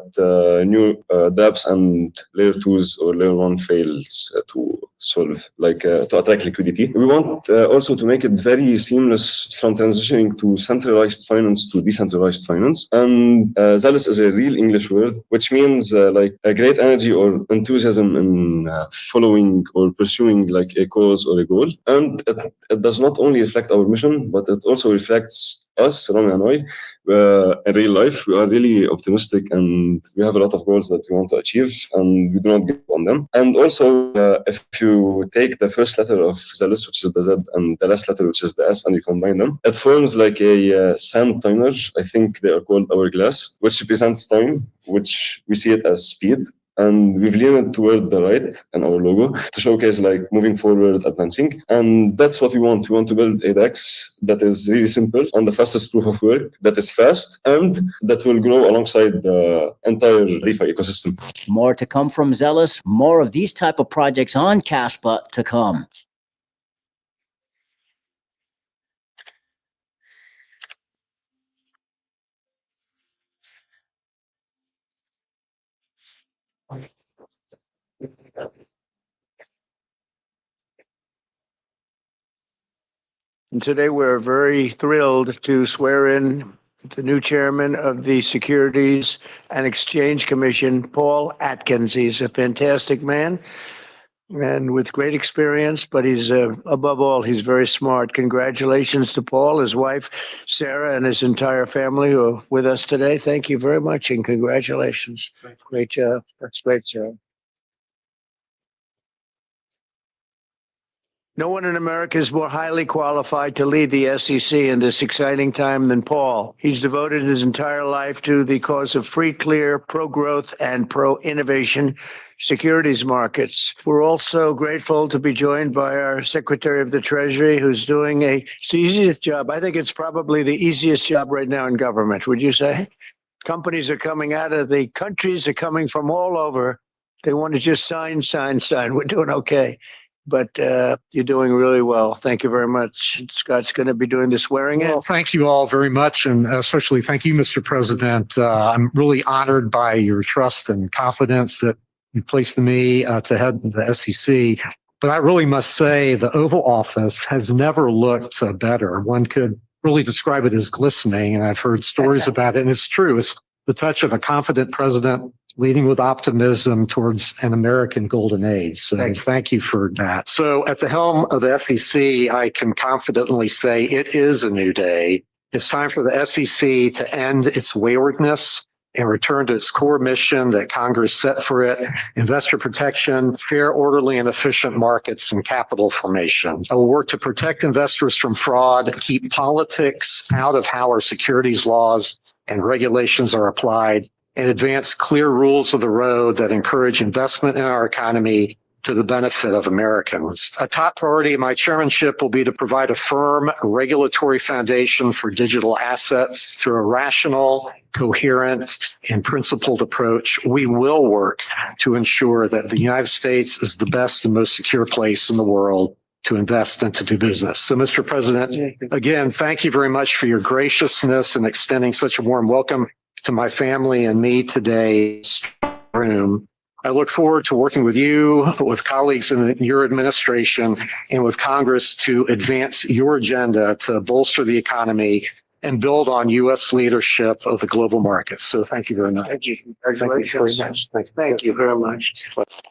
new dApps and layer 2s or layer 1 fails to solve, like to attract liquidity. We want also to make it very seamless from transitioning to centralized finance to decentralized finance. And zealous is a real English word, which means like a great energy or enthusiasm in following or pursuing like a cause or a goal. And it does not only reflect our mission, but it also reflects us, Rami and I, in real life. We are really optimistic and we have a lot of goals that we want to achieve, and we do not give up on them. And also, if you take the first letter of Zealous, which is the Z, and the last letter, which is the S, and you combine them, it forms like a sand timer. I think they are called hourglass, which represents time, which we see it as speed. And we've leaned toward the right in our logo to showcase like moving forward, advancing. And that's what we want. We want to build a DEX that is really simple and the fastest proof of work, that is fast, and that will grow alongside the entire DeFi ecosystem. More to come from Zealous. More of these type of projects on Kaspa to come. And today we're very thrilled to swear in the new chairman of the Securities and Exchange Commission, Paul Atkins. He's a fantastic man and with great experience, but he's above all, he's very smart. Congratulations to Paul, his wife, Sarah, and his entire family who are with us today. Thank you very much and congratulations. Great job. That's great job. No one in America is more highly qualified to lead the SEC in this exciting time than Paul. He's devoted his entire life to the cause of free, clear, pro-growth, and pro-innovation securities markets. We're also grateful to be joined by our Secretary of the Treasury, who's doing it's the easiest job. I think it's probably the easiest job right now in government, would you say? Companies are coming out of the countries, are coming from all over. They want to just sign. We're doing okay. But you're doing really well. Thank you very much. Scott's going to be doing the swearing in. Well, thank you all very much, and especially thank you, Mr. President. I'm really honored by your trust and confidence that you placed in me to head the SEC. But I really must say the Oval Office has never looked better. One could really describe it as glistening, and I've heard stories about it, and it's true. It's the touch of a confident president leading with optimism towards an American golden age. So thank you for that. So at the helm of the SEC, I can confidently say it is a new day. It's time for the SEC to end its waywardness and return to its core mission that Congress set for it: investor protection, fair, orderly, and efficient markets, and capital formation. I will work to protect investors from fraud, keep politics out of how our securities laws and regulations are applied, and advance clear rules of the road that encourage investment in our economy to the benefit of Americans. A top priority of my chairmanship will be to provide a firm regulatory foundation for digital assets through a rational, coherent, and principled approach. We will work to ensure that the United States is the best and most secure place in the world to invest and to do business. So, Mr. President, again, thank you very much for your graciousness in extending such a warm welcome to my family and me today in this room. I look forward to working with you, with colleagues in your administration, and with Congress to advance your agenda to bolster the economy and build on U.S. leadership of the global markets. So thank you very much. Thank you. Congratulations. Thank you very much.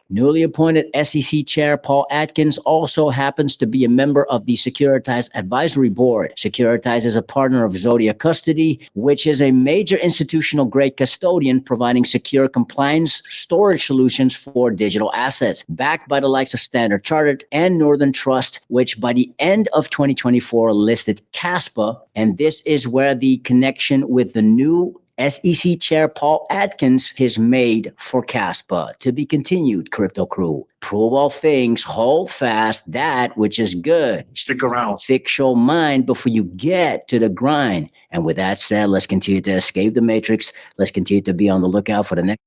Newly appointed SEC Chair Paul Atkins also happens to be a member of the Securitize Advisory Board. Securitize is a partner of Zodia Custody, which is a major institutional grade custodian providing secure compliance storage solutions for digital assets, backed by the likes of Standard Chartered and Northern Trust, which by the end of 2024 listed Kaspa. And this is where the connection with the new SEC Chair Paul Atkins is made for Kaspa. To be continued, Crypto Crew. Prove all things, hold fast that which is good. Stick around. Fix your mind before you get to the grind. And with that said, let's continue to escape the matrix. Let's continue to be on the lookout for the next.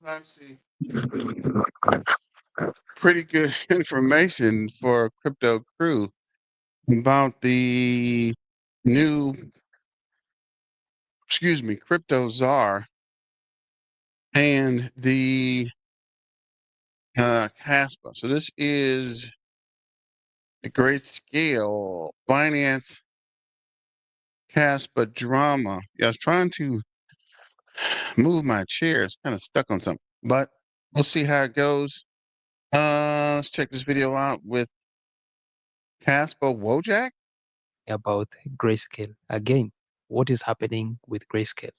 Actually, pretty good information for Crypto Crew about the new, Crypto Czar and the Kaspa. So this is a Grayscale Binance Kaspa drama. Yeah, I was trying to move my chair. It's kind of stuck on something, but we'll see how it goes. Let's check this video out with Kaspa Wojak. About Grayscale. Again, what is happening with Grayscale?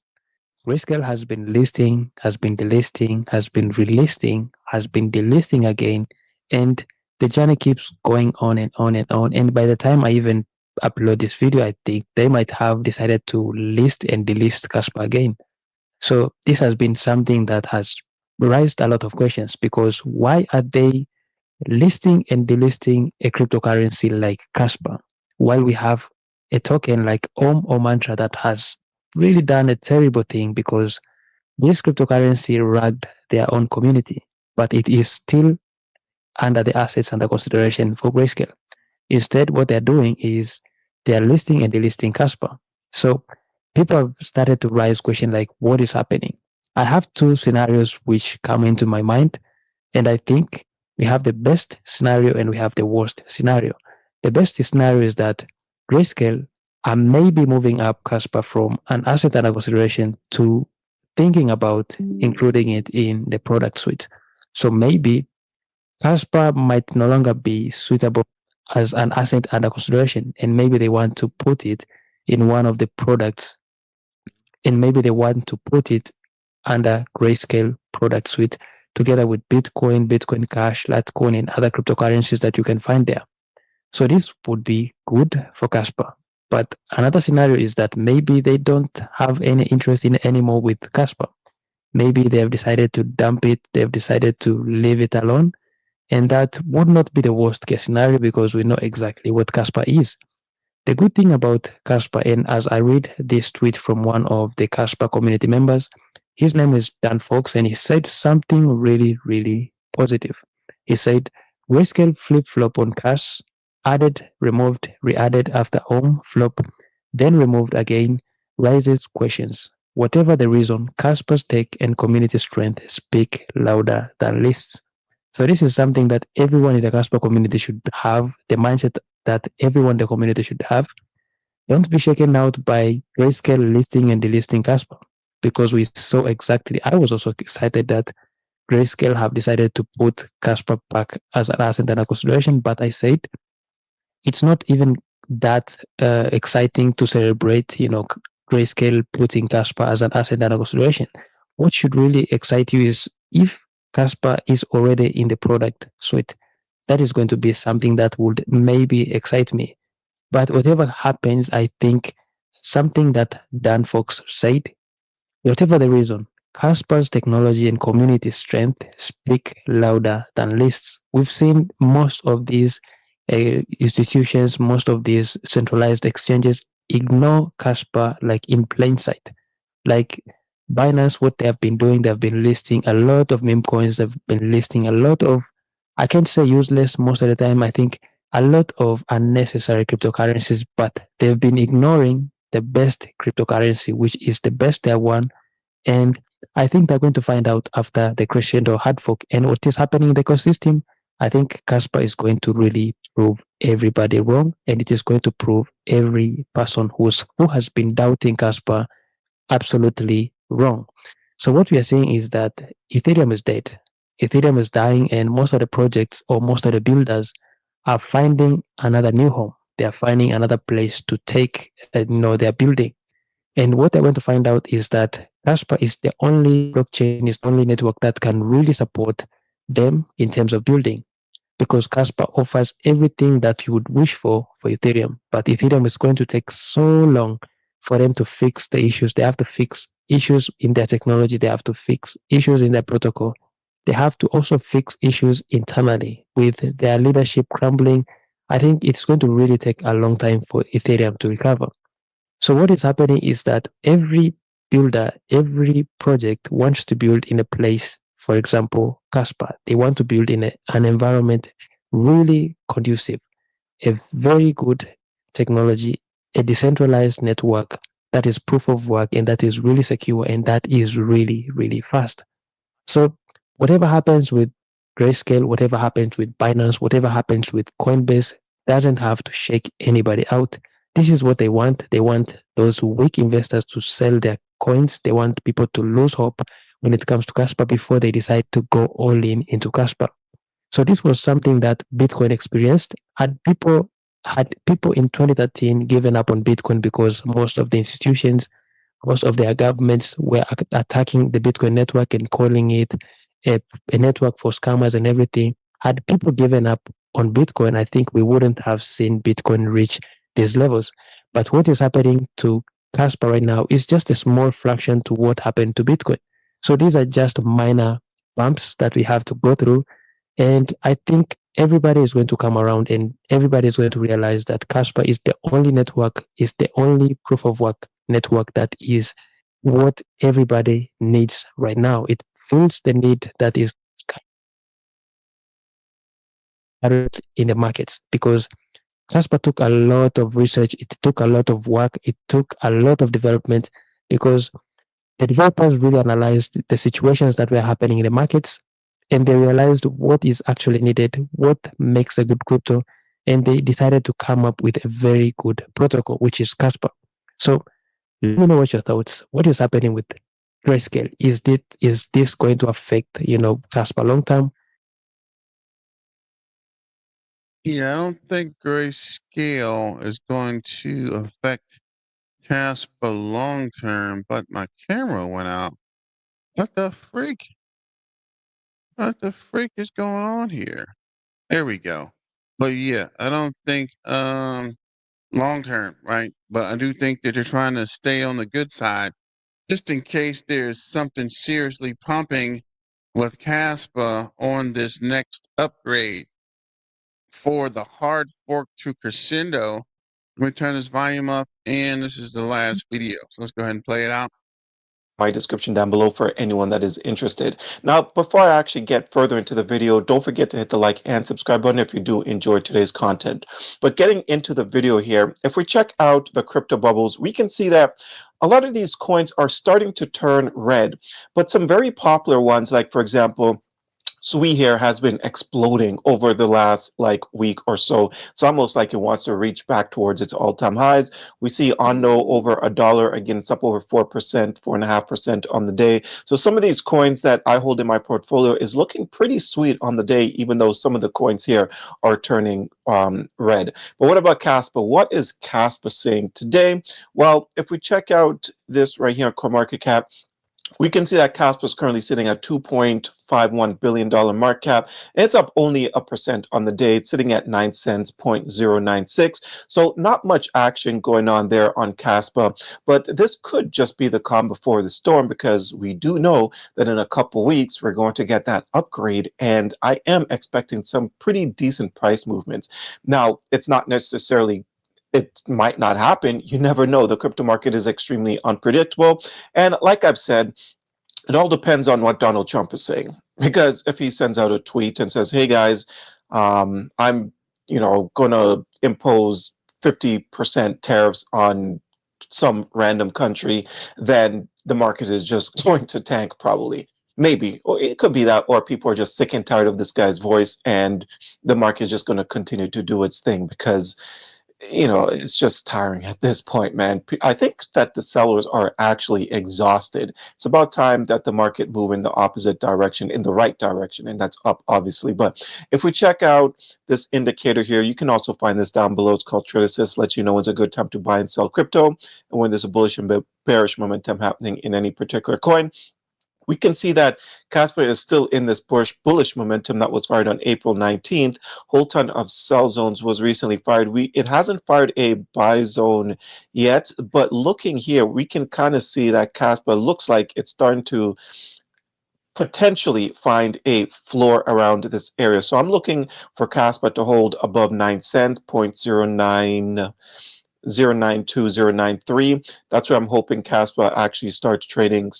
Grayscale has been listing, has been delisting, has been relisting, has been delisting again, and the journey keeps going on and on and on. And by the time I even upload this video, I think they might have decided to list and delist Kaspa again. So this has been something that has raised a lot of questions, because why are they listing and delisting a cryptocurrency like Kaspa while we have a token like Om or Mantra that has really done a terrible thing, because this cryptocurrency ragged their own community, but it is still under the assets under consideration for Grayscale. Instead, what they're doing is they're listing and delisting Kaspa. So people have started to raise questions like, what is happening? I have two scenarios which come into my mind, and I think we have the best scenario and we have the worst scenario. The best scenario is that Grayscale are maybe moving up Kaspa from an asset under consideration to thinking about including it in the product suite. So maybe Kaspa might no longer be suitable as an asset under consideration, and maybe they want to put it in one of the products, and maybe they want to put it under Grayscale product suite together with Bitcoin, Bitcoin Cash, Litecoin, and other cryptocurrencies that you can find there. So this would be good for Kaspa. But another scenario is that maybe they don't have any interest in it anymore with Kaspa. Maybe they have decided to dump it, they've decided to leave it alone. And that would not be the worst case scenario, because we know exactly what Kaspa is. The good thing about Kaspa, and as I read this tweet from one of the Kaspa community members, his name is Dan Fox, and he said something really, really positive. He said, Grayscale flip-flop on Cash, added, removed, re-added after flop, then removed again, raises questions. Whatever the reason, Kaspa's tech and community strength speak louder than lists. So this is something that everyone in the Kaspa community should have, the mindset that everyone in the community should have. Don't be shaken out by Grayscale listing and delisting Kaspa, because we saw exactly, I was also excited that Grayscale have decided to put Kaspa back as an asset under consideration, but I said it's not even that exciting to celebrate, Grayscale putting Kaspa as an asset under consideration. What should really excite you is if Kaspa is already in the product suite. That is going to be something that would maybe excite me. But whatever happens, I think something that Dan Fox said, whatever the reason, Kaspa's technology and community strength speak louder than lists. We've seen most of these institutions, most of these centralized exchanges ignore Kaspa like in plain sight. Like Binance, what they have been doing, they've been listing a lot of meme coins, they've been listing a lot of, I can't say useless most of the time, I think a lot of unnecessary cryptocurrencies, but they've been ignoring the best cryptocurrency, which is the best there one. And I think they're going to find out after the crescendo hard fork and what is happening in the ecosystem. I think Kaspa is going to really prove everybody wrong, and it is going to prove every person who has been doubting Kaspa absolutely wrong. So what we are saying is that Ethereum is dead. Ethereum is dying, and most of the projects or most of the builders are finding another new home. They are finding another place to take, their building. And what I want to find out is that Kaspa is the only blockchain, is the only network that can really support them in terms of building, because Kaspa offers everything that you would wish for Ethereum. But Ethereum is going to take so long for them to fix the issues. They have to fix issues in their technology. They have to fix issues in their protocol. They have to also fix issues internally with their leadership crumbling. I think it's going to really take a long time for Ethereum to recover. So what is happening is that every builder, every project wants to build in a place, for example, Kaspa. They want to build in an environment really conducive, a very good technology, a decentralized network that is proof of work and that is really secure and that is really, really fast. So whatever happens with Grayscale, whatever happens with Binance, whatever happens with Coinbase doesn't have to shake anybody out. This is what they want. They want those weak investors to sell their coins. They want people to lose hope when it comes to Kaspa before they decide to go all in into Kaspa. So this was something that Bitcoin experienced. Had people in 2013 given up on Bitcoin because most of the institutions, most of their governments were attacking the Bitcoin network and calling it a network for scammers and everything. Had people given up on Bitcoin, I think we wouldn't have seen Bitcoin reach these levels. But what is happening to Casper right now is just a small fraction to what happened to Bitcoin. So these are just minor bumps that we have to go through. And I think everybody is going to come around and everybody is going to realize that Casper is the only network, is the only proof of work network that is what everybody needs right now. It fills the need that is current in the markets, because Casper took a lot of research, it took a lot of work, it took a lot of development, because the developers really analyzed the situations that were happening in the markets, and they realized what is actually needed, what makes a good crypto, and they decided to come up with a very good protocol, which is Casper. So let me know what your thoughts. What is happening with Grayscale? Is this going to affect Casper long term? Yeah, I don't think Grayscale is going to affect Caspa long term, but my camera went out. What the freak? What the freak is going on here? There we go. But yeah, I don't think long term, right? But I do think that they're trying to stay on the good side just in case there's something seriously pumping with Caspa on this next upgrade for the hard fork to crescendo. Let me turn this volume up, and this is the last video. So let's go ahead and play it out. My description down below for anyone that is interested. Now, before I actually get further into the video, don't forget to hit the like and subscribe button if you do enjoy today's content. But getting into the video here, if we check out the crypto bubbles, we can see that a lot of these coins are starting to turn red, but some very popular ones, like for example, Sui here has been exploding over the last week or so. It's almost like it wants to reach back towards its all-time highs. We see Ondo over $1. Again, it's up over 4%, 4.5% on the day. So some of these coins that I hold in my portfolio is looking pretty sweet on the day, even though some of the coins here are turning red. But what about Kaspa? What is Kaspa saying today? Well, if we check out this right here, CoinMarketCap, we can see that Kaspa is currently sitting at $2.51 billion market cap, and it's up only 1% on the day. It's sitting at 9 cents, 0.096. So not much action going on there on Kaspa, but this could just be the calm before the storm, because we do know that in a couple weeks we're going to get that upgrade, and I am expecting some pretty decent price movements. Now, it's not necessarily, it might not happen. You never know. The crypto market is extremely unpredictable. And like I've said, it all depends on what Donald Trump is saying. Because if he sends out a tweet and says, hey guys, I'm going to impose 50% tariffs on some random country, then the market is just going to tank probably. Maybe, or it could be that, or people are just sick and tired of this guy's voice, and the market is just going to continue to do its thing because, it's just tiring at this point, man. I think that the sellers are actually exhausted. It's about time that the market move in the opposite direction, in the right direction, and that's up, obviously. But if we check out this indicator here, you can also find this down below. It's called Tradicis, lets you know when's a good time to buy and sell crypto, and when there's a bullish and bearish momentum happening in any particular coin. We can see that Kaspa is still in this bullish momentum that was fired on April 19th. Whole ton of sell zones was recently fired. It hasn't fired a buy zone yet, but looking here, we can kind of see that Kaspa looks like it's starting to potentially find a floor around this area. So I'm looking for Kaspa to hold above 9 cents, 0.09. 092093. That's where I'm hoping Kaspa actually starts trading,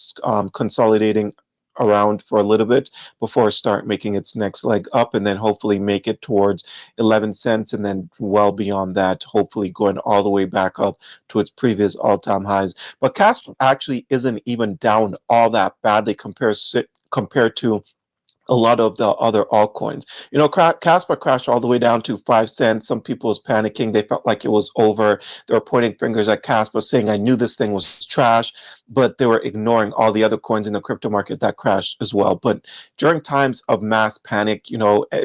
consolidating around for a little bit before it start making its next leg up, and then hopefully make it towards 11 cents, and then well beyond that, hopefully going all the way back up to its previous all-time highs. But Kaspa actually isn't even down all that badly compared to a lot of the other altcoins. Kaspa crashed all the way down to 5 cents. Some people was panicking. They felt like it was over. They were pointing fingers at Kaspa, saying, I knew this thing was trash, but they were ignoring all the other coins in the crypto market that crashed as well. But during times of mass panic,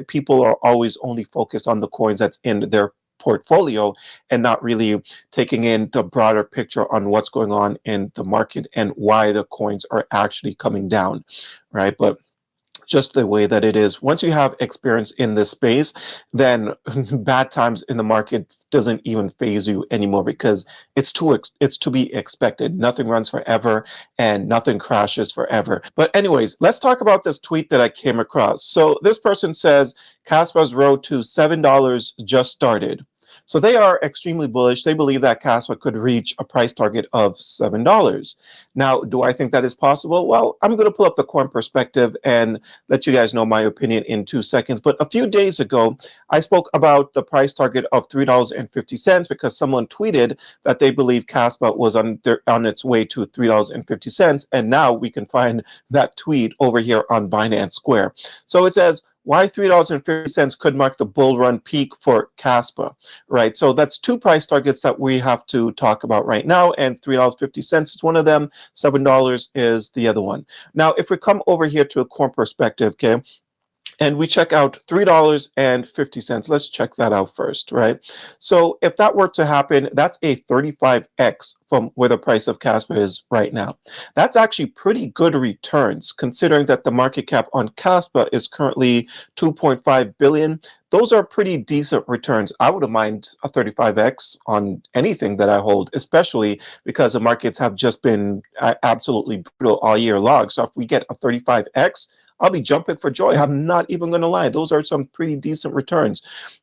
people are always only focused on the coins that's in their portfolio and not really taking in the broader picture on what's going on in the market and why the coins are actually coming down, right? But just the way that it is. Once you have experience in this space, then bad times in the market doesn't even phase you anymore because it's to be expected. Nothing runs forever and nothing crashes forever. But anyways, let's talk about this tweet that I came across. So this person says Kaspa's road to $7 just started. So they are extremely bullish. They believe that Kaspa could reach a price target of $7. Now, do I think that is possible? Well, I'm going to pull up the coin perspective and let you guys know my opinion in 2 seconds. But a few days ago, I spoke about the price target of $3.50 because someone tweeted that they believe Kaspa was on its way to $3.50. And now we can find that tweet over here on Binance Square. So it says, why $3.50 could mark the bull run peak for Kaspa, right? So that's two price targets that we have to talk about right now, and $3.50 is one of them, $7 is the other one. Now, if we come over here to a coin perspective, okay, and we check out $3.50. Let's check that out first, right? So if that were to happen, that's a 35x from where the price of Kaspa is right now. That's actually pretty good returns considering that the market cap on Kaspa is currently 2.5 billion. Those are pretty decent returns. I wouldn't mind a 35x on anything that I hold, especially because the markets have just been absolutely brutal all year long. So if we get a 35x, I'll be jumping for joy. I'm not even going to lie. Those are some pretty decent returns.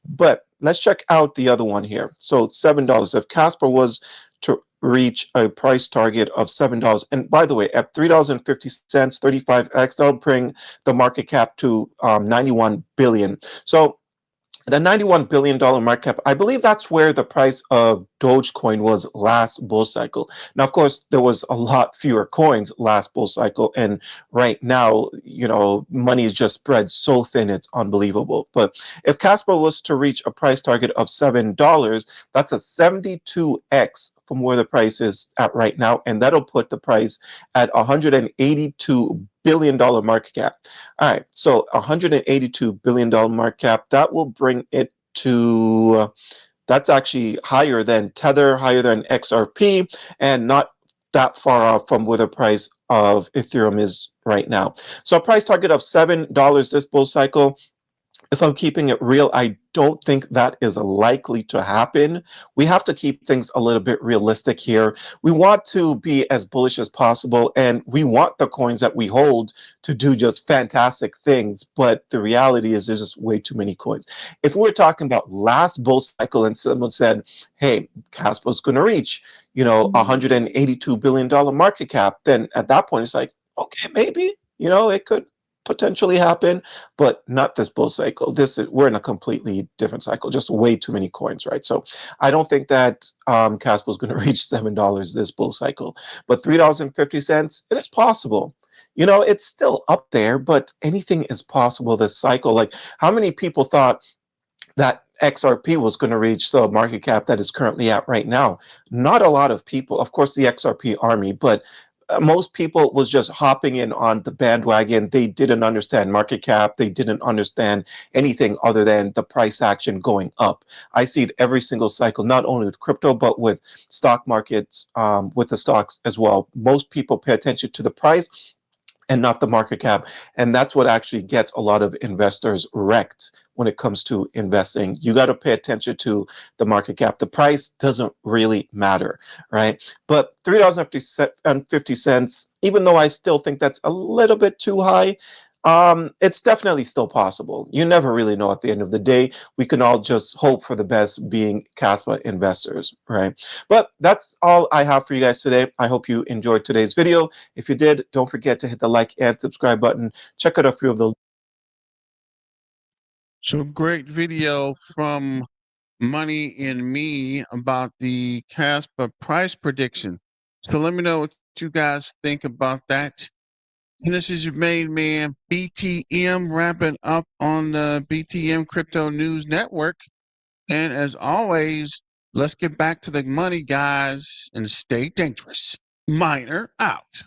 But let's check out the other one here. So $7. If Kaspa was to reach a price target of $7, and by the way, at $3.50, 35x, that'll bring the market cap to 91 billion. So the $91 billion market cap, I believe that's where the price of Dogecoin was last bull cycle. Now, of course, there was a lot fewer coins last bull cycle. And right now, money is just spread so thin, it's unbelievable. But if Kaspa was to reach a price target of $7, that's a 72x from where the price is at right now. And that'll put the price at $182 billion market cap. All right, so $182 billion market cap, that will bring it to, that's actually higher than Tether, higher than XRP, and not that far off from where the price of Ethereum is right now. So a price target of $7 this bull cycle. If I'm keeping it real, I don't think that is likely to happen. We have to keep things a little bit realistic here. We want to be as bullish as possible, and we want the coins that we hold to do just fantastic things. But the reality is there's just way too many coins. If we're talking about last bull cycle and someone said, hey, Kaspa's going to reach, $182 billion market cap, then at that point it's like, okay, maybe, it could potentially happen, but not this bull cycle. We're in a completely different cycle, just way too many coins, right? So I don't think that Kaspa is going to reach $7 this bull cycle, but $3.50, it is possible. you know, it's still up there, but anything is possible this cycle. Like, how many people thought that XRP was going to reach the market cap that is currently at right now? Not a lot of people. Of course, the XRP army, but most people was just hopping in on the bandwagon. They didn't understand market cap. They didn't understand anything other than the price action going up. I see it every single cycle, not only with crypto, but with stock markets, with the stocks as well. Most people pay attention to the price and not the market cap. And that's what actually gets a lot of investors wrecked when it comes to investing. You got to pay attention to the market cap. The price doesn't really matter, right? But $3.50, even though I still think that's a little bit too high, it's definitely still possible. You never really know at the end of the day. We can all just hope for the best, being Kaspa investors, right? But that's all I have for you guys today. I hope you enjoyed today's video. If you did, don't forget to hit the like and subscribe button. Check out a few of the So great video from Money and Me about the Caspa price prediction. So let me know what you guys think about that. And this is your main man, BTM, wrapping up on the BTM Crypto News Network. And as always, let's get back to the money, guys, and stay dangerous. Miner out.